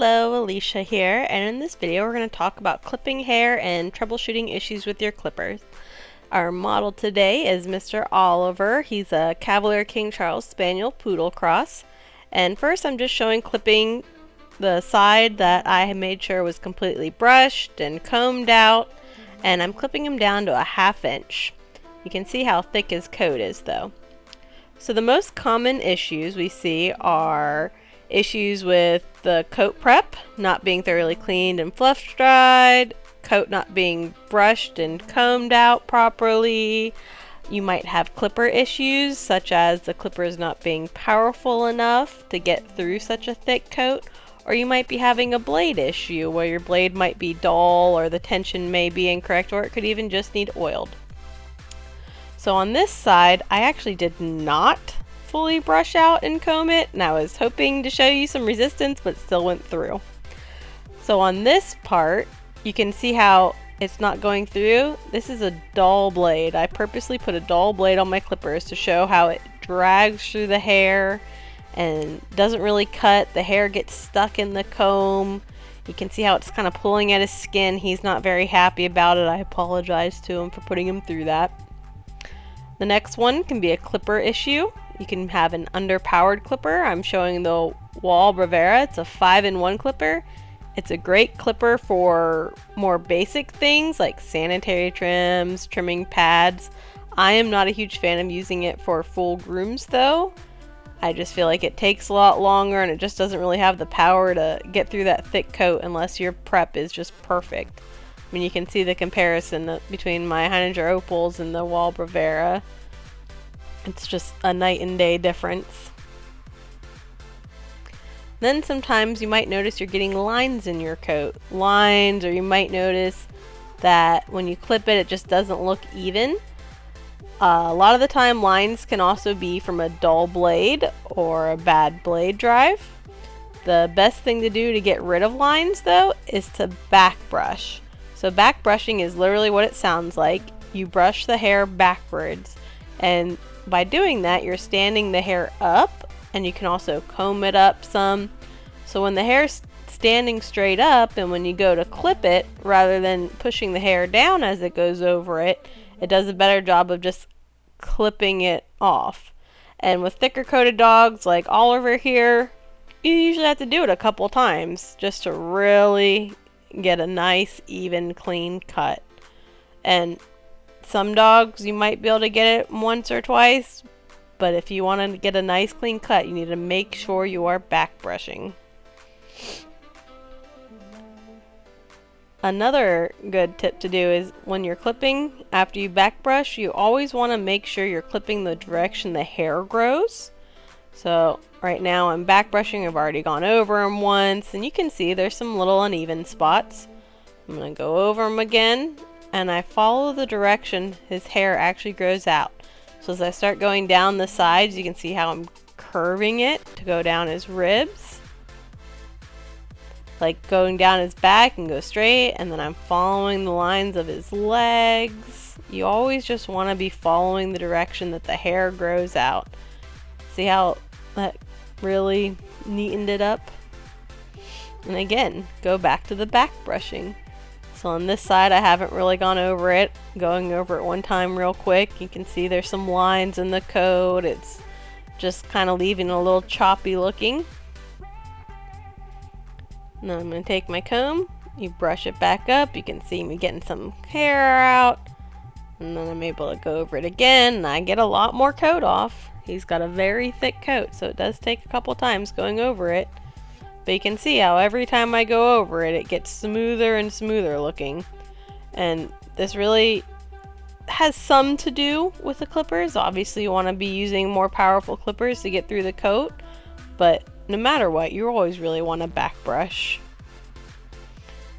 Hello, Alicia here, and in this video we're going to talk about clipping hair and troubleshooting issues with your clippers. Our model today is Mr. Oliver. He's a Cavalier King Charles Spaniel Poodle cross. And first I'm just showing clipping the side that I had made sure was completely brushed and combed out, and I'm clipping him down to a 1/2 inch. You can see how thick his coat is though. So the most common issues we see are issues with the coat prep not being thoroughly cleaned and fluff dried, coat not being brushed and combed out properly. You might have clipper issues, such as the clippers not being powerful enough to get through such a thick coat, or you might be having a blade issue where your blade might be dull or the tension may be incorrect, or it could even just need oiled. So on this side, I actually did not fully brush out and comb it, and I was hoping to show you some resistance, but still went through. So on this part, you can see how it's not going through. This is a dull blade. I purposely put a dull blade on my clippers to show how it drags through the hair and doesn't really cut. The hair gets stuck in the comb. You can see how it's kind of pulling at his skin. He's not very happy about it. I apologize to him for putting him through that. The next one can be a clipper issue. You can have an underpowered clipper. I'm showing the Wall Bravera. It's a 5-in-1 clipper. It's a great clipper for more basic things like sanitary trims, trimming pads. I am not a huge fan of using it for full grooms though. I just feel like it takes a lot longer and it just doesn't really have the power to get through that thick coat unless your prep is just perfect. I mean, you can see the comparison between my Heininger Opals and the Wall Bravera. It's just a night and day difference. Then sometimes you might notice you're getting lines in your coat. Lines, or you might notice that when you clip it, it just doesn't look even. A lot of the time lines can also be from a dull blade or a bad blade drive. The best thing to do to get rid of lines though is to back brush. So back brushing is literally what it sounds like. You brush the hair backwards, and by doing that you're standing the hair up, and you can also comb it up some. So when the hair's standing straight up and when you go to clip it, rather than pushing the hair down as it goes over it, it does a better job of just clipping it off. And with thicker coated dogs like Oliver here, you usually have to do it a couple times just to really get a nice even clean cut. And some dogs you might be able to get it once or twice, but if you want to get a nice clean cut, you need to make sure you are back brushing. Another good tip to do is when you're clipping, after you back brush, you always want to make sure you're clipping the direction the hair grows. So right now I'm back brushing. I've already gone over them once, and you can see there's some little uneven spots. I'm going to go over them again, and I follow the direction his hair actually grows out. So as I start going down the sides, you can see how I'm curving it to go down his ribs. Like going down his back and go straight, and then I'm following the lines of his legs. You always just want to be following the direction that the hair grows out. See how that really neatened it up? And again, go back to the back brushing. So on this side I haven't really gone over it. Going over it one time real quick, you can see there's some lines in the coat. It's just kind of leaving a little choppy looking. Now I'm going to take my comb, you brush it back up, you can see me getting some hair out, and then I'm able to go over it again, and I get a lot more coat off. He's got a very thick coat, so it does take a couple times going over it. But you can see how every time I go over it, it gets smoother and smoother looking. And this really has some to do with the clippers. Obviously you want to be using more powerful clippers to get through the coat, but no matter what, you always really want to back brush.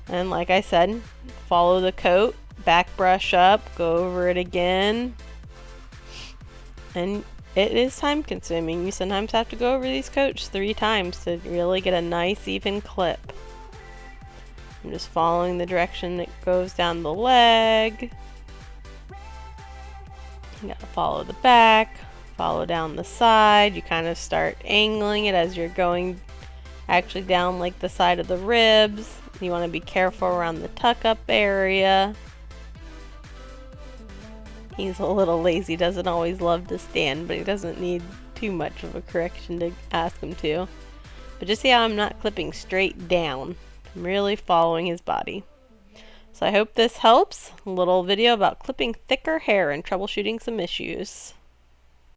And like I said, follow the coat, back brush up, go over it again. And it is time consuming. You sometimes have to go over these coats 3 times to really get a nice even clip. I'm just following the direction it goes down the leg. You gotta follow the back, follow down the side. You kind of start angling it as you're going actually down like the side of the ribs. You want to be careful around the tuck up area. He's a little lazy, doesn't always love to stand, but he doesn't need too much of a correction to ask him to. But just see how I'm not clipping straight down. I'm really following his body. So I hope this helps. A little video about clipping thicker hair and troubleshooting some issues.